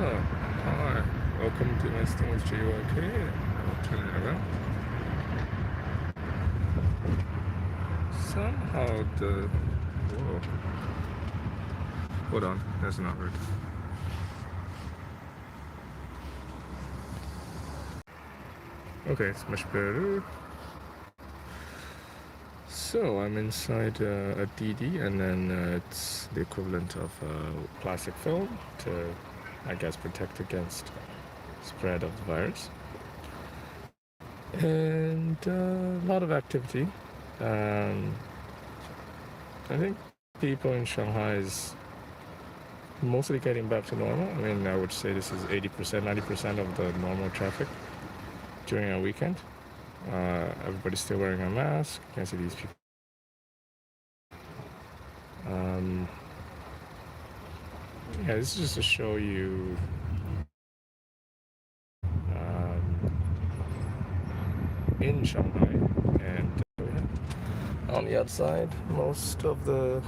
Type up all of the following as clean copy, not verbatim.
Hi. Welcome to my stay with JYK. I'll turn it around. Somehow the... Whoa. Hold on. That's not right. Okay, it's much better. So I'm inside a DD, and then it's the equivalent of plastic film to, I guess, protect against spread of the virus. And a lot of activity. I think people in Shanghai is mostly getting back to normal. I mean, I would say this is 80%, 90% of the normal traffic during a weekend. Everybody's still wearing a mask. You can see these people. Yeah, this is just to show you in Shanghai, and on the outside, most of the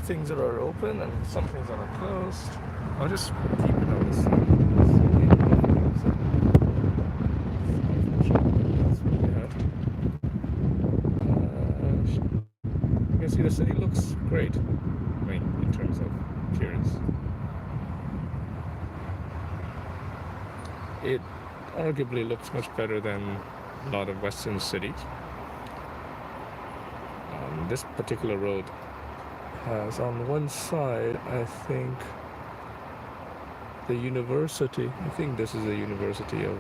things that are open and some things that are closed. I'll just keep it on the side. You can see the city looks great. I mean, in terms of appearance. It arguably looks much better than a lot of Western cities. This particular road has on one side, I think, the university. I think this is the University of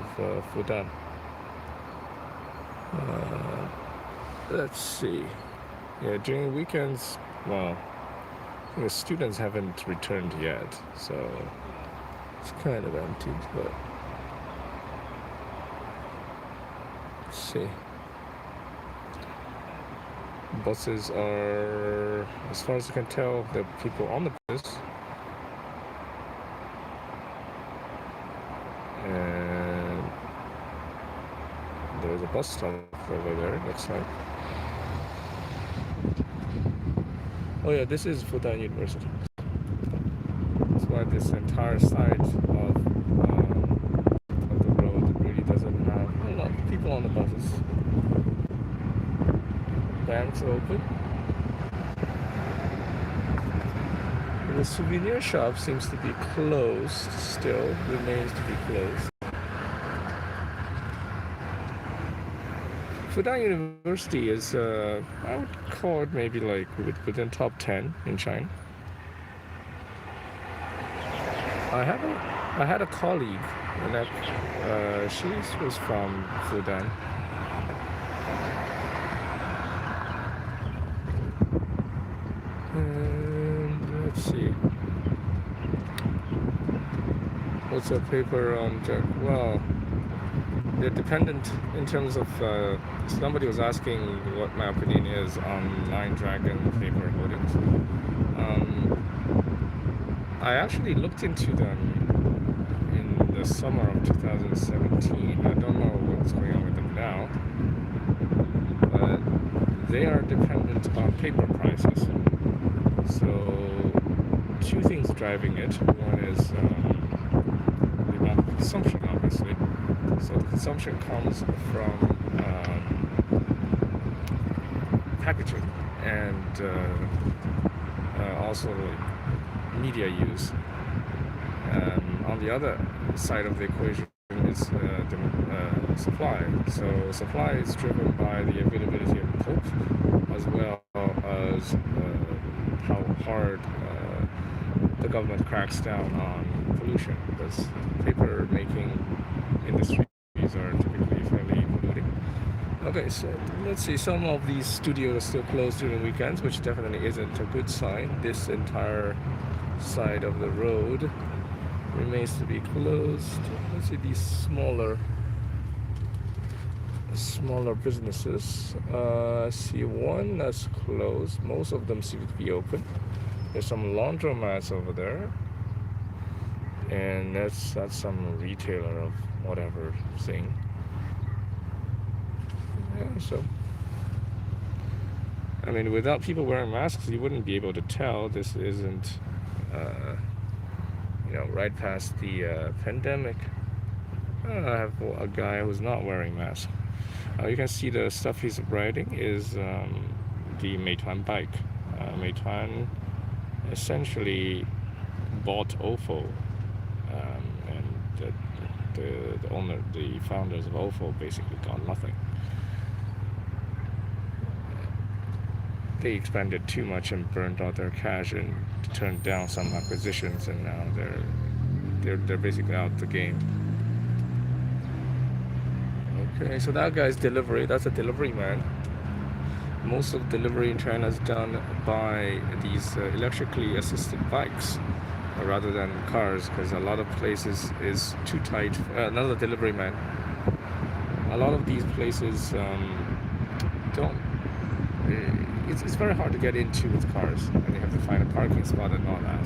Fudan. Let's see. Yeah, during weekends, well, the students haven't returned yet, so it's kind of empty, but let's see. Buses are, as far as I can tell, the people on the bus. And there's a bus stop over there, looks like. Oh yeah, this is Fudan University. That's why this entire side of the road really doesn't have a lot of people on the buses. Banks open. The souvenir shop seems to be closed still, remains to be closed. Fudan University is, I would call it maybe like within top 10 in China. I had a colleague, and she was from Fudan. And let's see. What's a paper on Jack? Well, they're dependent in terms of, somebody was asking what my opinion is on Lion Dragon paper holdings. I actually looked into them in the summer of 2017. I don't know what's going on with them now, but they are dependent on paper prices. So two things driving it. One is the amount of consumption, obviously. So the consumption comes from packaging and also media use. On the other side of the equation is the supply. So supply is driven by the availability of pulp, as well as how hard the government cracks down on pollution, because paper making industries are typically fairly polluting. Okay, so let's see, some of these studios are still closed during weekends, which definitely isn't a good sign. This entire side of the road remains to be closed. Let's see these smaller businesses. I see one that's closed. Most of them seem to be open. There's some laundromats over there, and that's some retailer of whatever thing. Yeah, so I mean, without people wearing masks, you wouldn't be able to tell this isn't right past the pandemic. I have a guy who's not wearing mask. You can see the stuff he's riding is the Meituan bike. Meituan essentially bought OFO, and the owner, the founders of OFO, basically got nothing. They expanded too much and burned all their cash and turned down some acquisitions, and now they're basically out the game. Okay, so that guy's delivery. That's a delivery man. Most of delivery in China is done by these electrically assisted bikes rather than cars, because a lot of places is too tight. Another delivery man. A lot of these places don't. It's very hard to get into with cars, and you have to find a parking spot and all that.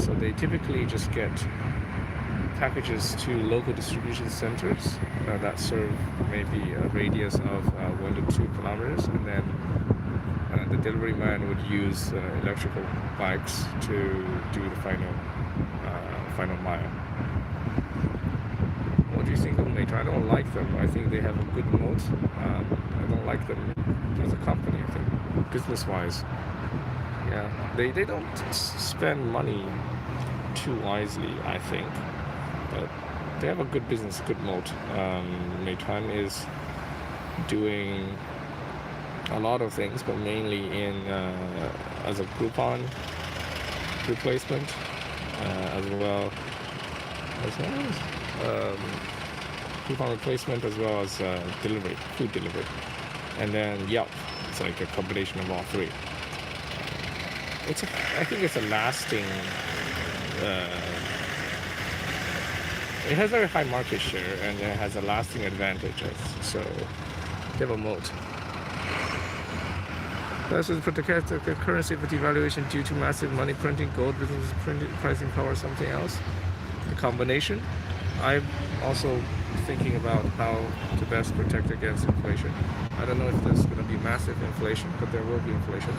So they typically just get packages to local distribution centers that serve maybe a radius of 1 to 2 kilometers, and then the delivery man would use electrical bikes to do the final mile. What do you think of Meituan? I don't like them. I think they have a good moat. I don't like them as a company, I think, business-wise. Yeah, they don't spend money too wisely, I think, but they have a good business, good moat. Meituan is doing a lot of things, but mainly in as a Groupon replacement, as well as Groupon replacement, as well as delivery, food delivery, and then Yelp. It's like a combination of all three. I think it's a lasting. It has very high market share, and it has a lasting advantage. So they have a moat. That's with the currency for devaluation due to massive money printing, gold business pricing power, something else. The combination. I'm also thinking about how to best protect against inflation. I don't know if there's going to be massive inflation, but there will be inflation.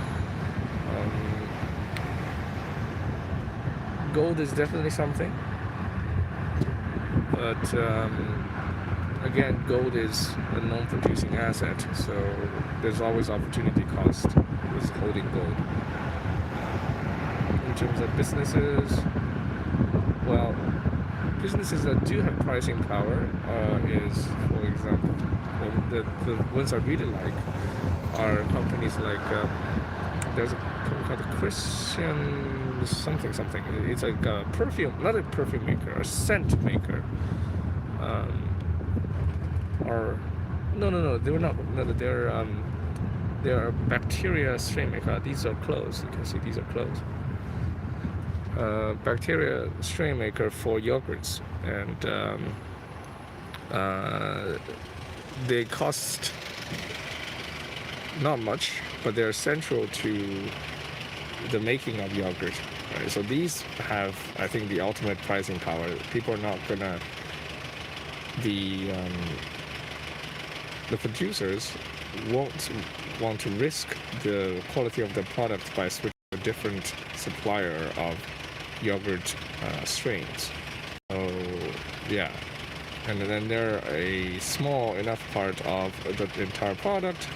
Gold is definitely something, but again, gold is a non-producing asset, so there's always opportunity cost with holding gold. In terms of businesses, well, businesses that do have pricing power is, for example, the ones I really like are companies like there's a company called Christian something. It's like a perfume, not a perfume maker, a scent maker. Or no, they were not. No, they're a bacteria strain maker. These are closed. You can see these are closed. Bacteria strain maker for yogurts, and they cost not much, but they're central to the making of yogurt. Right? So these have, I think, the ultimate pricing power. People are not gonna. The producers won't want to risk the quality of the product by switching to a different supplier of yogurt strains. So yeah, and then they're a small enough part of the entire product.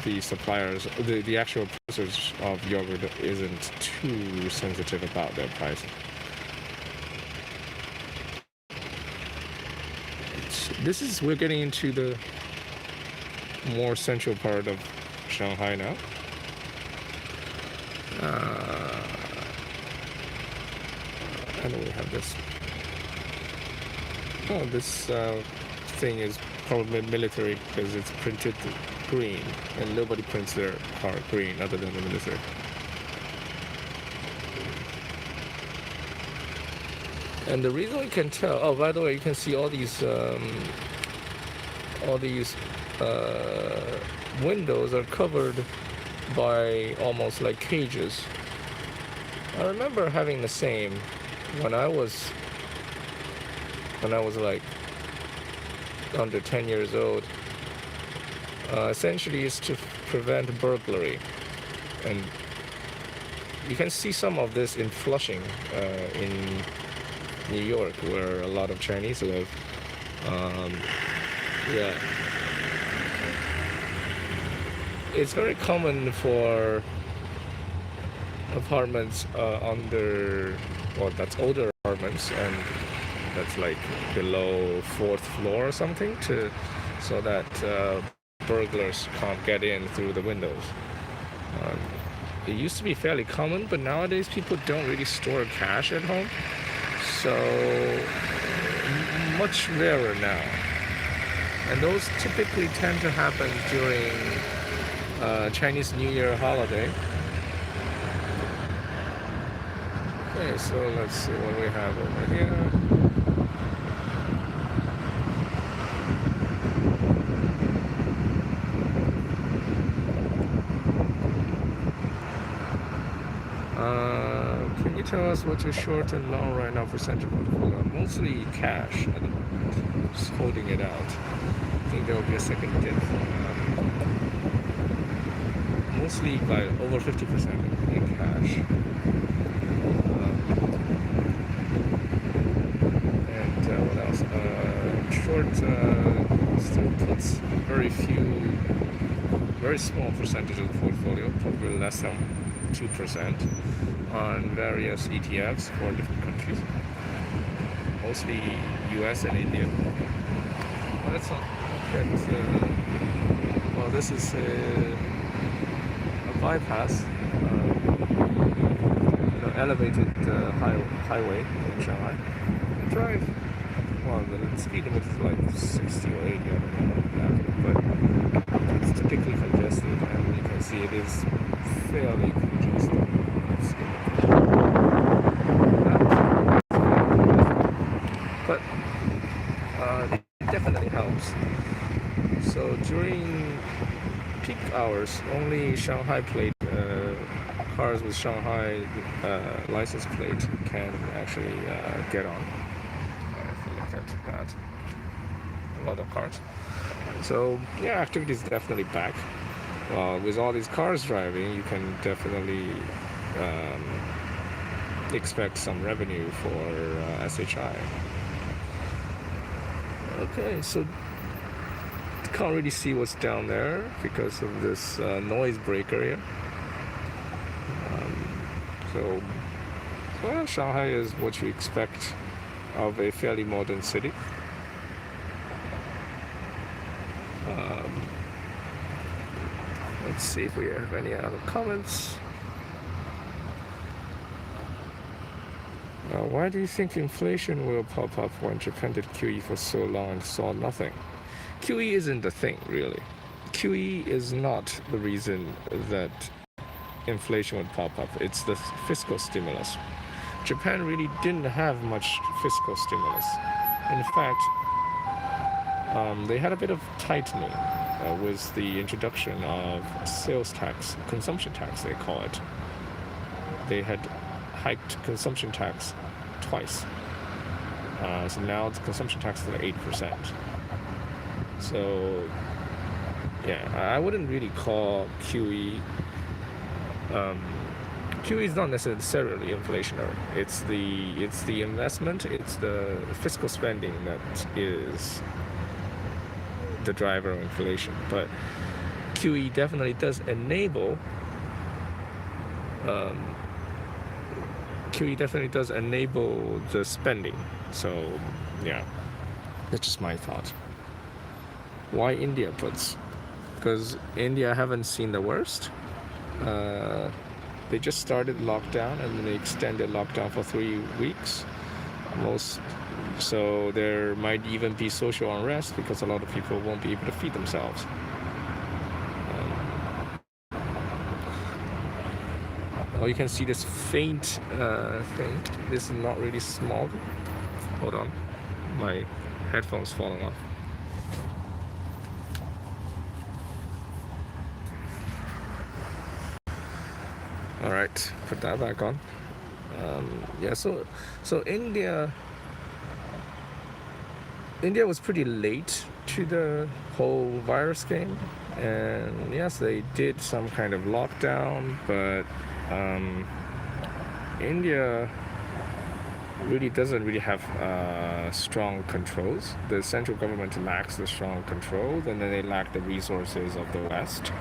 The suppliers, the actual producers of yogurt isn't too sensitive about their pricing. We're getting into the more central part of Shanghai now. And we have this. Oh, this thing is probably military because it's printed green, and nobody prints their car green other than the military. And the reason we can tell, oh, by the way, you can see all these windows are covered by almost like cages. I remember having the same when I was like under 10 years old. Essentially, it's to prevent burglary, and You can see some of this in Flushing, in New York, where a lot of Chinese live. Um, yeah, it's very common for apartments under, well, that's older apartments, and that's like below fourth floor or something, to so that burglars can't get in through the windows. Um, it used to be fairly common, but nowadays people don't really store cash at home, so much rarer now. And those typically tend to happen during Chinese New Year holiday. Okay, so let's see what we have over here. Can you tell us what's your short and long right now percentage portfolio? Mostly cash at the moment. Just holding it out. I think there will be a second dip. Mostly by over 50% in cash. And what else? Short still puts very small percentage of the portfolio, probably less than 2%, on various ETFs for different countries, mostly US and India. Well, let's not get, well, this is a bypass, elevated highway in Shanghai. Drive, well, the speed limit is like 60 or 80, I don't know, but it's typically congested, and you can see it is fairly congested. But it definitely helps. So during peak hours, only Shanghai plate cars with Shanghai license plate can actually get on. If you look at that, a lot of cars. So yeah, activity is definitely back. With all these cars driving, you can definitely expect some revenue for SHI. Okay, so can't really see what's down there because of this noise breaker here. So, well, Shanghai is what you expect of a fairly modern city. Let's see if we have any other comments. Why do you think inflation will pop up when Japan did QE for so long and saw nothing? QE isn't the thing, really. QE is not the reason that inflation would pop up. It's the fiscal stimulus. Japan really didn't have much fiscal stimulus. In fact, they had a bit of tightening with the introduction of sales tax, consumption tax, they call it. They had hiked consumption tax twice. So now the consumption tax is at 8%. So, yeah, I wouldn't really call QE. QE is not necessarily inflationary. It's the investment, it's the fiscal spending that is the driver of inflation. But QE definitely does enable. QE definitely does enable the spending. So, yeah, that's just my thought. Why India puts? Because India haven't seen the worst. They just started lockdown and then they extended lockdown for 3 weeks. So there might even be social unrest because a lot of people won't be able to feed themselves. You can see this faint thing. This is not really smog. Hold on, my headphone's falling off. All right, put that back on. Yeah, so India was pretty late to the whole virus game, and yes, they did some kind of lockdown, but India really doesn't really have strong controls. The central government lacks the strong controls, and then they lack the resources of the West.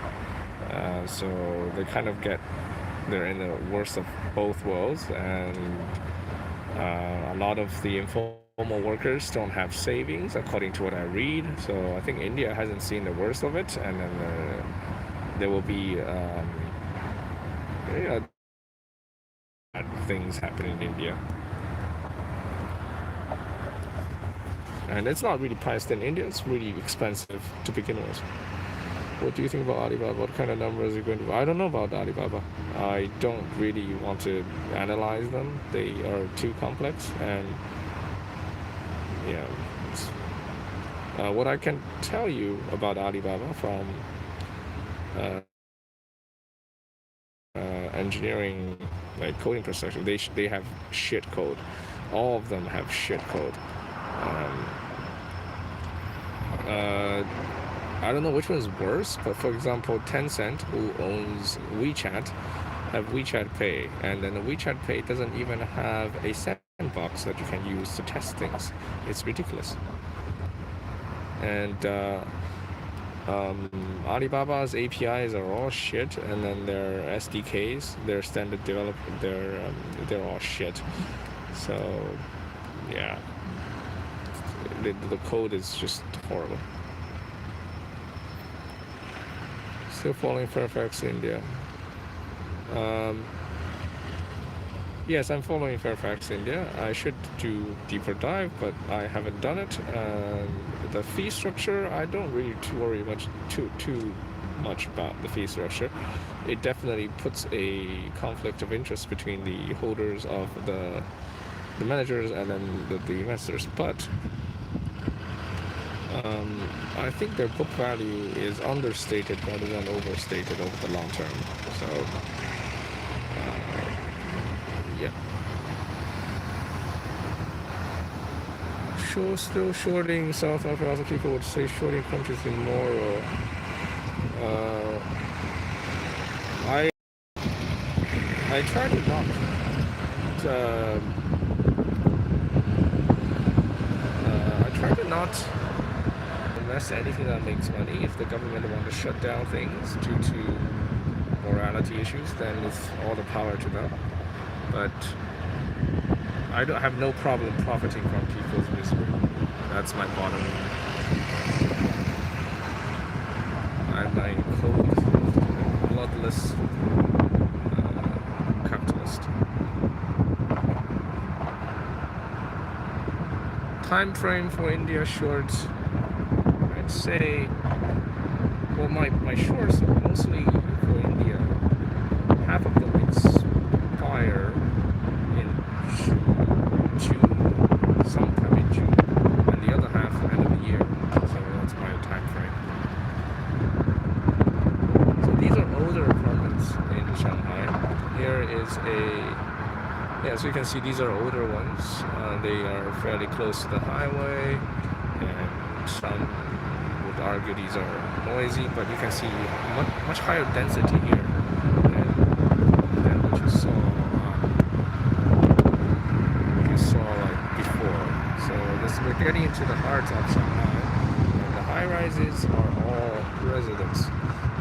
So they kind of they're in the worst of both worlds, and a lot of the informal workers don't have savings, according to what I read. So I think India hasn't seen the worst of it, and then there will be bad things happen in India. And it's not really priced in India, it's really expensive to begin with. What do you think about Alibaba? What kind of numbers are you going to... I don't know about Alibaba. I don't really want to analyze them. They are too complex, and yeah. What I can tell you about Alibaba from engineering, like coding perspective, they have shit code. All of them have shit code. I don't know which one is worse, but for example, Tencent, who owns WeChat, have WeChat Pay, and then the WeChat Pay doesn't even have a sandbox that you can use to test things. It's ridiculous. And Alibaba's APIs are all shit, and then their SDKs, their standard development, they're all shit. So yeah, the code is just horrible. Still following Fairfax India. Yes, I'm following Fairfax India. I should do deeper dive, but I haven't done it. The fee structure, I don't really worry too much about the fee structure. It definitely puts a conflict of interest between the holders of the managers and then the investors. But I think their book value is understated rather than overstated over the long term. So, yeah. Still shorting South Africa. Other people would say shorting countries immoral. I try to not. I try to not invest anything that makes money. If the government want to shut down things due to morality issues, then it's all the power to them. But I don't have no problem profiting from people's misery. That's my bottom line. I'm a cold, bloodless capitalist. Time frame for India shorts, I'd say, well, my shorts are mostly for India. Half of them expire in June, sometime in June, and the other half end of the year. So that's my time frame. So these are older apartments in Shanghai. Here is so you can see these are older ones. They are fairly close to the highway, and some would argue these are noisy, but you can see much higher density here than what you saw like before. So we're getting into the heart of Shanghai, and the high-rises are all residents.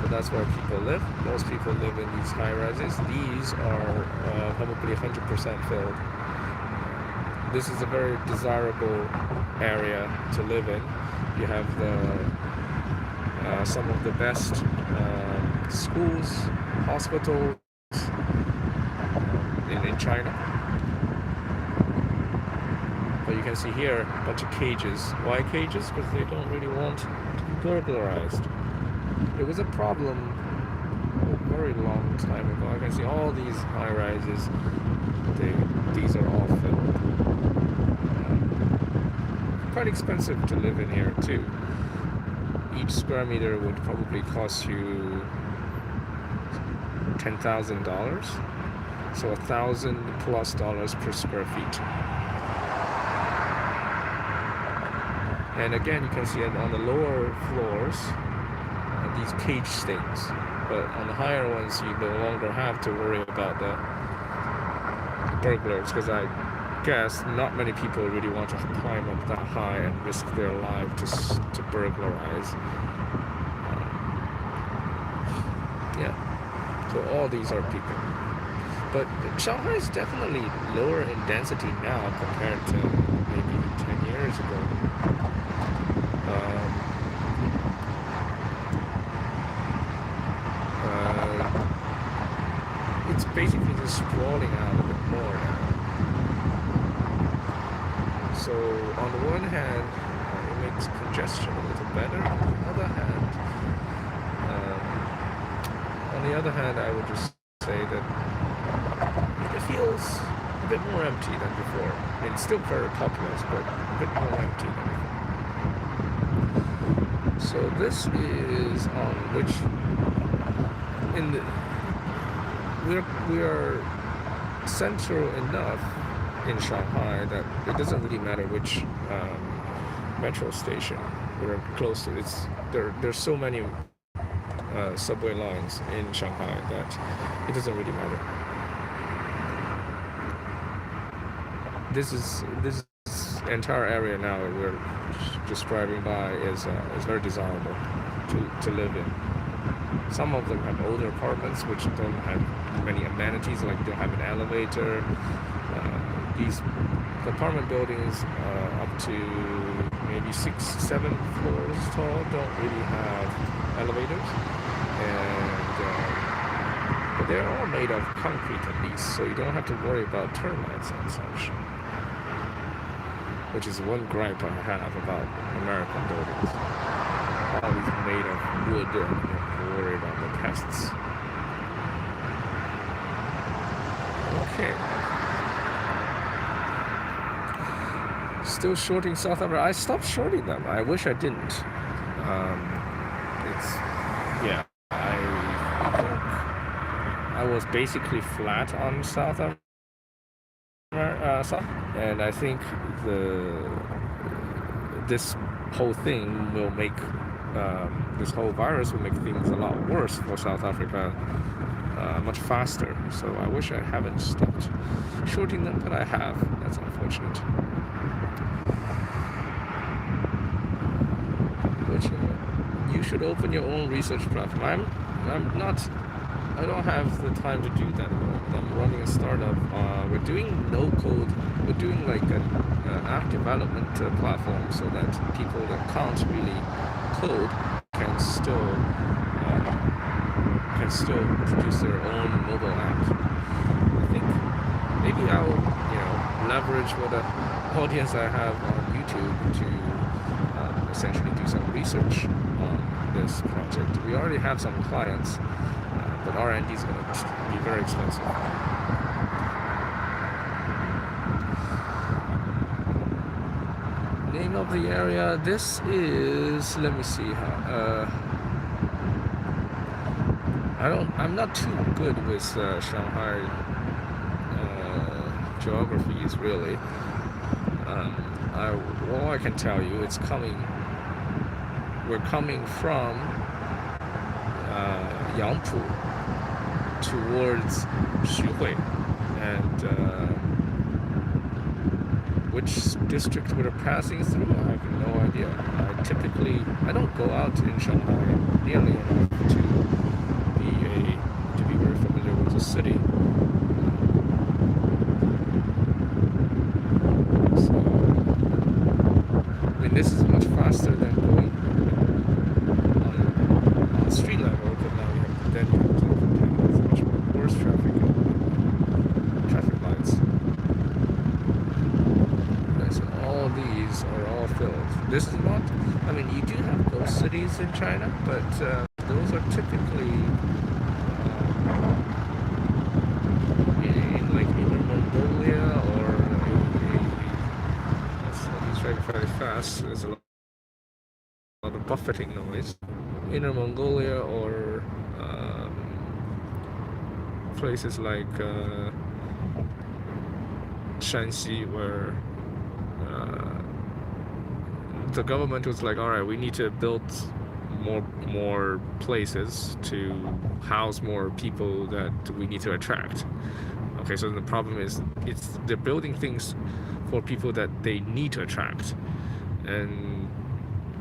So that's where people live. Most people live in these high-rises. These are probably 100% filled. This is a very desirable area to live in. You have some of the best schools, hospitals in China. But you can see here a bunch of cages. Why cages? Because they don't really want to be burglarized. It was a problem a very long time ago. I can see all these high-rises. These are all filled. Quite expensive to live in here too. Each square meter would probably cost you $10,000, so $1,000+ per square feet. And again, you can see it on the lower floors, these cage stings, but on the higher ones, you no longer have to worry about burglars, because I guess not many people really want to climb up that high and risk their life to burglarize. Yeah, so all these are people. But Shanghai is definitely lower in density now compared to maybe 10 years ago. It's basically just sprawling out a bit more now. So on the one hand, it makes congestion a little better. On the other hand, I would just say that it feels a bit more empty than before. I mean, it's still very populous, but a bit more empty than before. So this is on which we are central enough in Shanghai that it doesn't really matter which metro station we're close to. There's so many subway lines in Shanghai that it doesn't really matter. This entire area now that we're just driving by is very desirable to live in. Some of them have older apartments which don't have many amenities, like don't have an elevator. These apartment buildings up to maybe 6-7 floors tall don't really have elevators, but they're all made of concrete at least, so you don't have to worry about termites and such, which is one gripe I have about American buildings. All these made of wood, and you have to worry about the pests. Okay. Still shorting South Africa. I stopped shorting them. I wish I didn't. I was basically flat on South Africa, and I think this whole thing will make this whole virus will make things a lot worse for South Africa much faster. So I wish I haven't stopped shorting them, but I have. That's unfortunate. But you should open your own research platform. I don't have the time to do that. I'm running a startup. We're doing no code. We're doing like an app development platform, so that people that can't really code can still produce their own mobile app. I think maybe I'll leverage what audience I have on YouTube to essentially do some research on this project. We already have some clients, but R&D is going to be very expensive. Name of the area. This is, let me see how. I'm not too good with Shanghai geographies, really. All I can tell you, we're coming from Yangpu towards Xuhui, and which district we're passing through, I have no idea. I don't go out in Shanghai nearly enough to be very familiar with the city. So, I mean, this is much faster than going on street level, but now you have to much worse traffic lights. And so all these are all filled. This is not, I mean, you do have ghost cities in China, but those are typically in like Inner Mongolia, or he's driving very fast. There's a lot of buffeting noise. Inner Mongolia, or places like Shanxi, where the government was like, all right, we need to build more places to house more people that we need to attract. Okay, so the problem is they're building things for people that they need to attract, and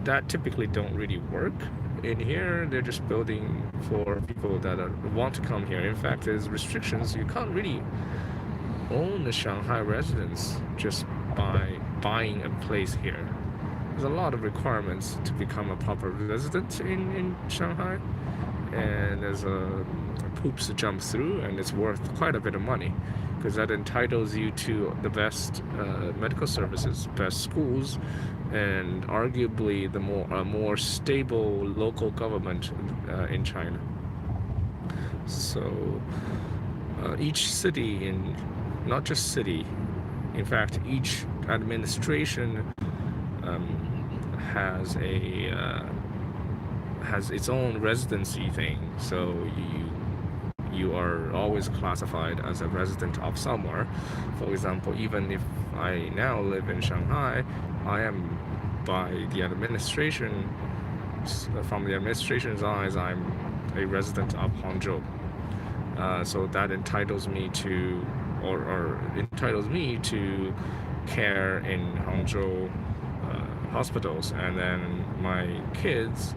that typically don't really work. In here, they're just building for people that want to come here. In fact, there's restrictions. You can't really own a Shanghai residence just by buying a place here. There's a lot of requirements to become a proper resident in Shanghai, and there's hoops to jump through, and it's worth quite a bit of money because that entitles you to the best medical services, best schools, and arguably the more stable local government in China. So each city, not just city, in fact, each administration has its own residency thing. So you are always classified as a resident of somewhere. For example, even if I now live in Shanghai, I am by the administration, from the administration's eyes, I'm a resident of Hangzhou. So that entitles me to, or entitles me to care in Hangzhou hospitals, and then my kids,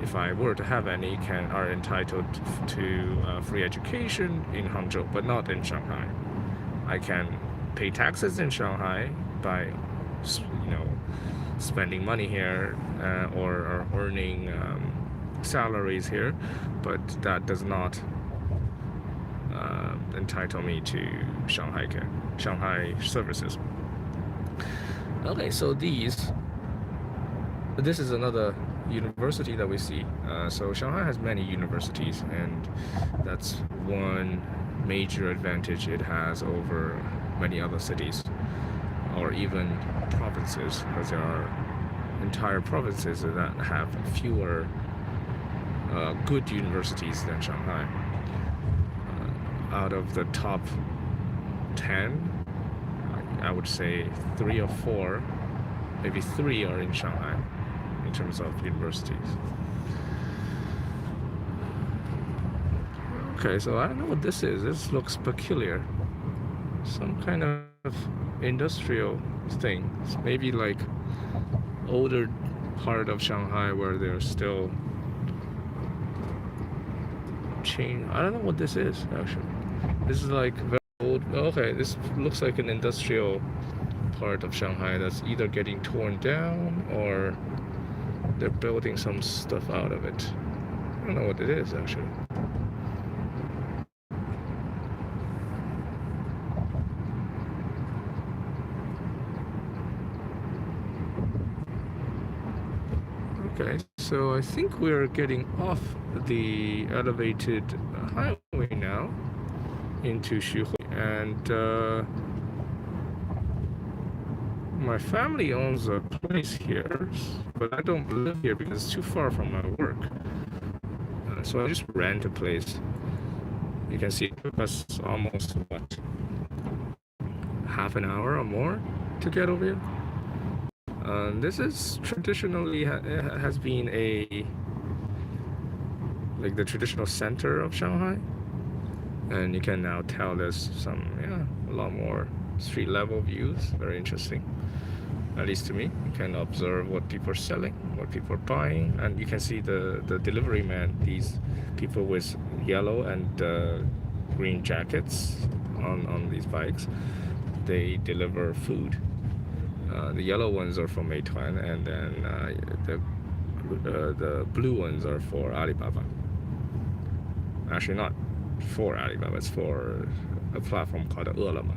if I were to have any, are entitled to free education in Hangzhou, but not in Shanghai. I can pay taxes in Shanghai by, spending money here or earning salaries here, but that does not entitle me to Shanghai services. Okay, so this is another university that we see. So Shanghai has many universities, and that's one major advantage it has over many other cities or even provinces, because there are entire provinces that have fewer good universities than Shanghai. Out of the top 10, I would say 3 or 4, maybe 3 are in Shanghai in terms of universities. Okay, so I don't know what this is. This looks peculiar. Some kind of industrial thing. It's maybe like older part of Shanghai where they're still I don't know what this is, actually. This is like very old. Okay, this looks like an industrial part of Shanghai that's either getting torn down or they're building some stuff out of it. I don't know what it is, actually. Okay, so I think we're getting off the elevated highway now into Shuhui, and my family owns a place here, but I don't live here because it's too far from my work. So I just rent a place. You can see it took us almost, half an hour or more to get over here. This is traditionally has been like the traditional center of Shanghai, and you can now tell there's a lot more street level views. Very interesting, at least to me. You can observe what people are selling, what people are buying, and you can see the delivery man, these people with yellow and green jackets on these bikes. They deliver food. The yellow ones are for Meituan, and then the blue ones are for Alibaba. Actually, not for Alibaba, it's for a platform called Elema,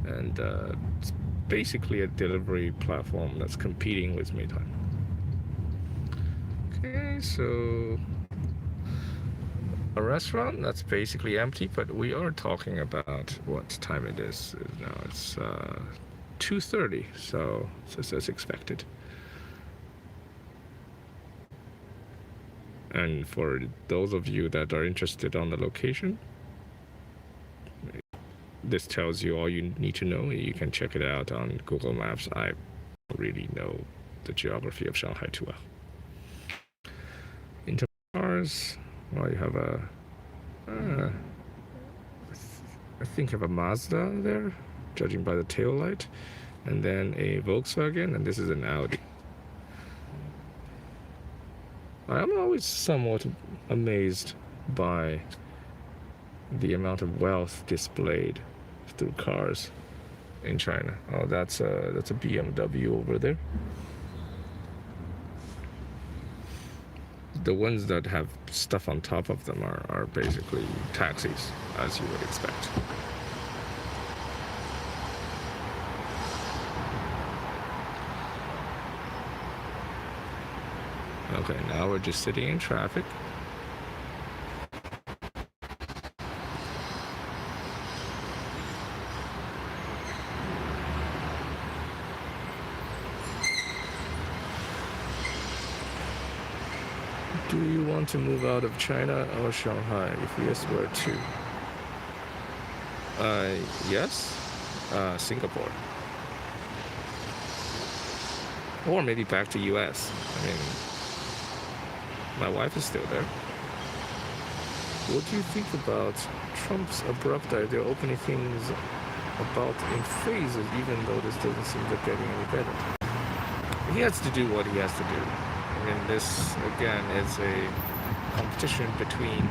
and it's basically a delivery platform that's competing with Meituan. Okay, so a restaurant that's basically empty, but we are talking about what time it is now. It's 2:30, so it's as expected. And for those of you that are interested on the location, this tells you all you need to know. You can check it out on Google Maps. I don't really know the geography of Shanghai too well. In terms of cars, well, you have I think have a Mazda there, judging by the tail light, and then a Volkswagen, and this is an Audi. I'm always somewhat amazed by the amount of wealth displayed through cars in China. Oh, that's a BMW over there. The ones that have stuff on top of them are basically taxis, as you would expect. Okay, now we're just sitting in traffic. Do you want to move out of China or Shanghai? If yes, where to? Yes, Singapore. Or maybe back to US. I mean, my wife is still there. What do you think about Trump's abrupt idea opening things about in phases, even though this doesn't seem to be getting any better? He has to do what he has to do. I mean, this, again, is a competition between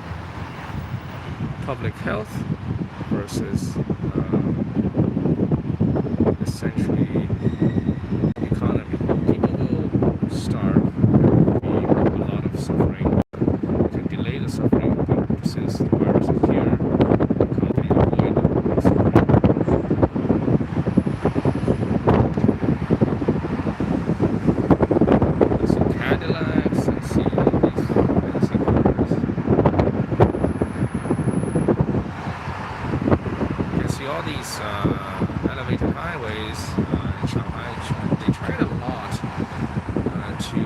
public health versus essentially economy. People will starve. There will be a lot of suffering. You can delay the suffering, but since the virus is here, how do you avoid the suffering? I see Cadillacs, I see all these fancy cars. You can see all these elevated highways in Shanghai. They tried a lot to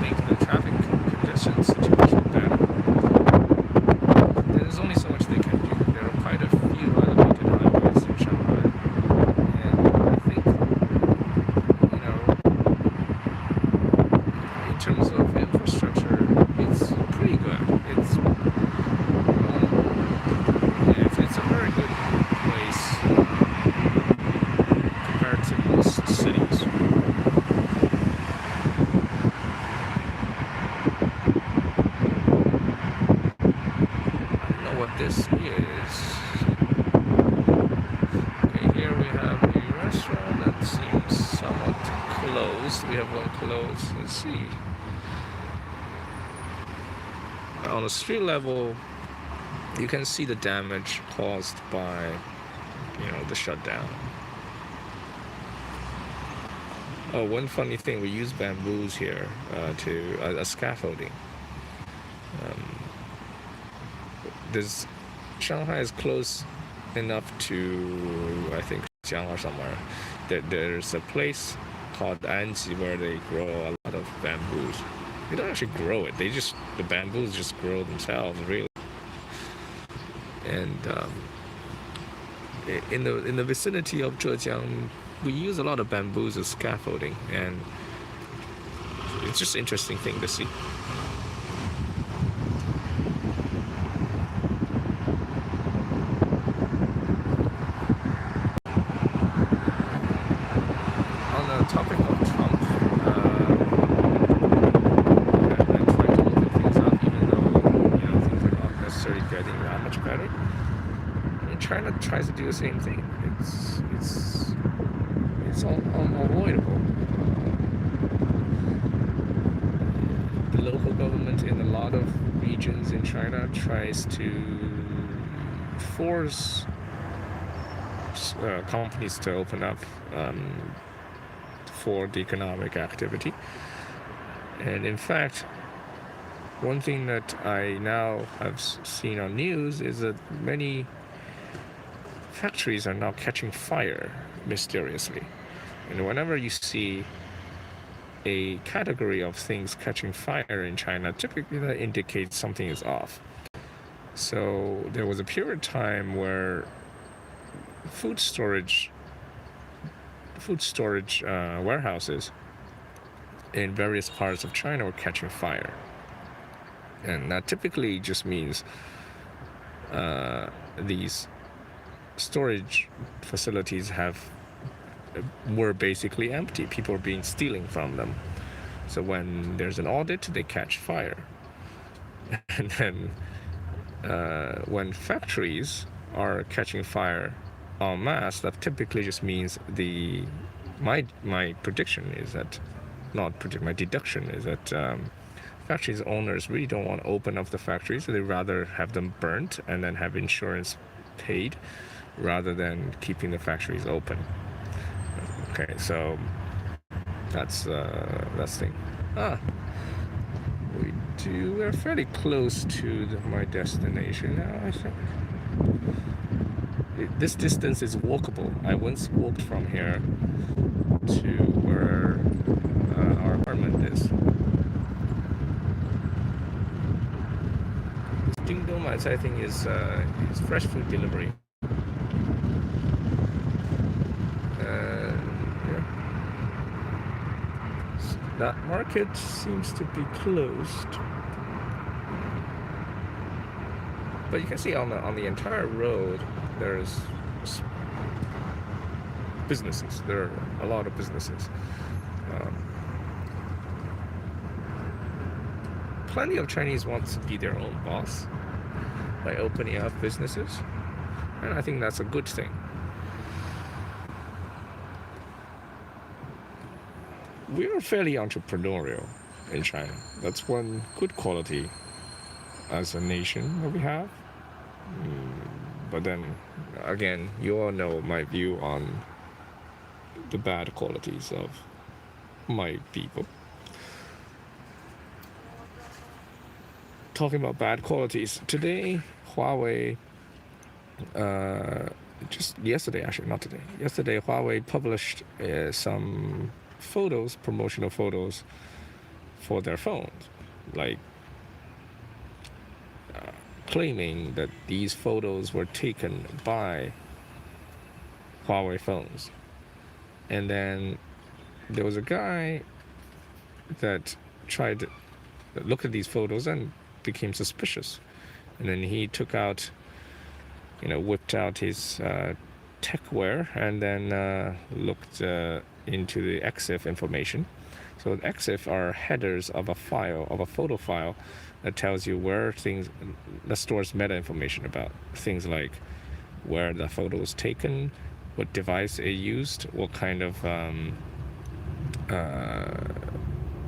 make the traffic congestion situation better. There's only so much they can do. There are quite a few elevated highways in Shanghai, and I think, in terms of infrastructure, it's pretty good. It's a very good place compared to most cities. I don't know what this is. Okay, here we have a restaurant that seems somewhat closed. We have one closed. Let's see. On a street level, you can see the damage caused by, the shutdown. Oh, one funny thing, we use bamboos here as scaffolding. Shanghai is close enough to, I think, Xi'an or somewhere. There's a place called Anji where they grow a lot of bamboos. They don't actually grow it. The bamboos just grow themselves, really. And in the vicinity of Zhejiang, we use a lot of bamboos as scaffolding, and it's just an interesting thing to see. On the topic of Trump, and trying to open things up, even though things are not necessarily getting that much better. China tries to do the same thing. It's unavoidable. The local government in a lot of regions in China tries to force companies to open up for the economic activity. And in fact, one thing that I now have seen on news is that many factories are now catching fire mysteriously. And whenever you see a category of things catching fire in China, typically that indicates something is off. So there was a period of time where food storage warehouses in various parts of China were catching fire. And that typically just means these storage facilities were basically empty. People are being stealing from them. So when there's an audit, they catch fire. And then when factories are catching fire en masse, that typically just means my prediction is that, my deduction is that factories owners really don't want to open up the factories. So they rather have them burnt and then have insurance paid rather than keeping the factories open. Okay, so that's the thing. We're fairly close to my destination now, I think. This distance is walkable. I once walked from here to where our apartment is. This Ding Dong, I think, is fresh food delivery. That market seems to be closed, but you can see on the entire road there's businesses. There are a lot of businesses. Plenty of Chinese want to be their own boss by opening up businesses, and I think that's a good thing. We are fairly entrepreneurial in China. That's one good quality as a nation that we have. But then, again, you all know my view on the bad qualities of my people. Talking about bad qualities, today, Huawei, just yesterday, actually, not today. Yesterday, Huawei published some photos, promotional photos for their phones, like claiming that these photos were taken by Huawei phones. And then there was a guy that tried to look at these photos and became suspicious. And then he took out, whipped out his techwear and then looked into the EXIF information. So the EXIF are headers of a photo file that tells you that stores meta information about things like where the photo was taken, what device it used, what kind of,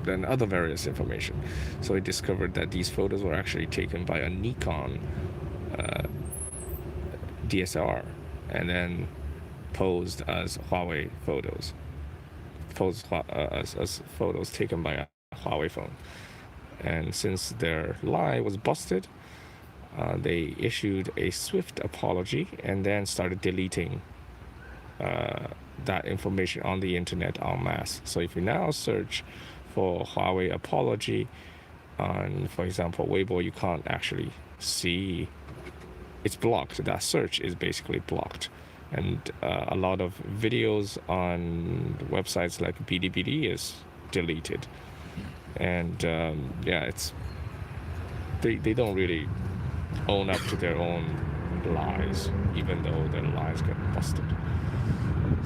then other various information. So he discovered that these photos were actually taken by a Nikon DSLR and then posed as Huawei photos. As photos taken by a Huawei phone. And since their lie was busted, they issued a swift apology and then started deleting that information on the internet en masse. So if you now search for Huawei apology on, for example, Weibo, you can't actually see. It's blocked. That search is basically blocked. And a lot of videos on websites like Bilibili is deleted. And they don't really own up to their own lies, even though their lies get busted.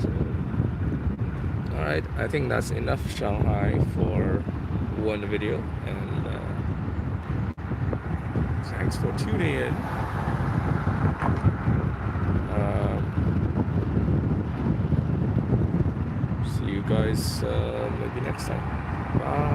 So, all right, I think that's enough Shanghai for one video. And thanks for tuning in. See you guys maybe next time. Bye.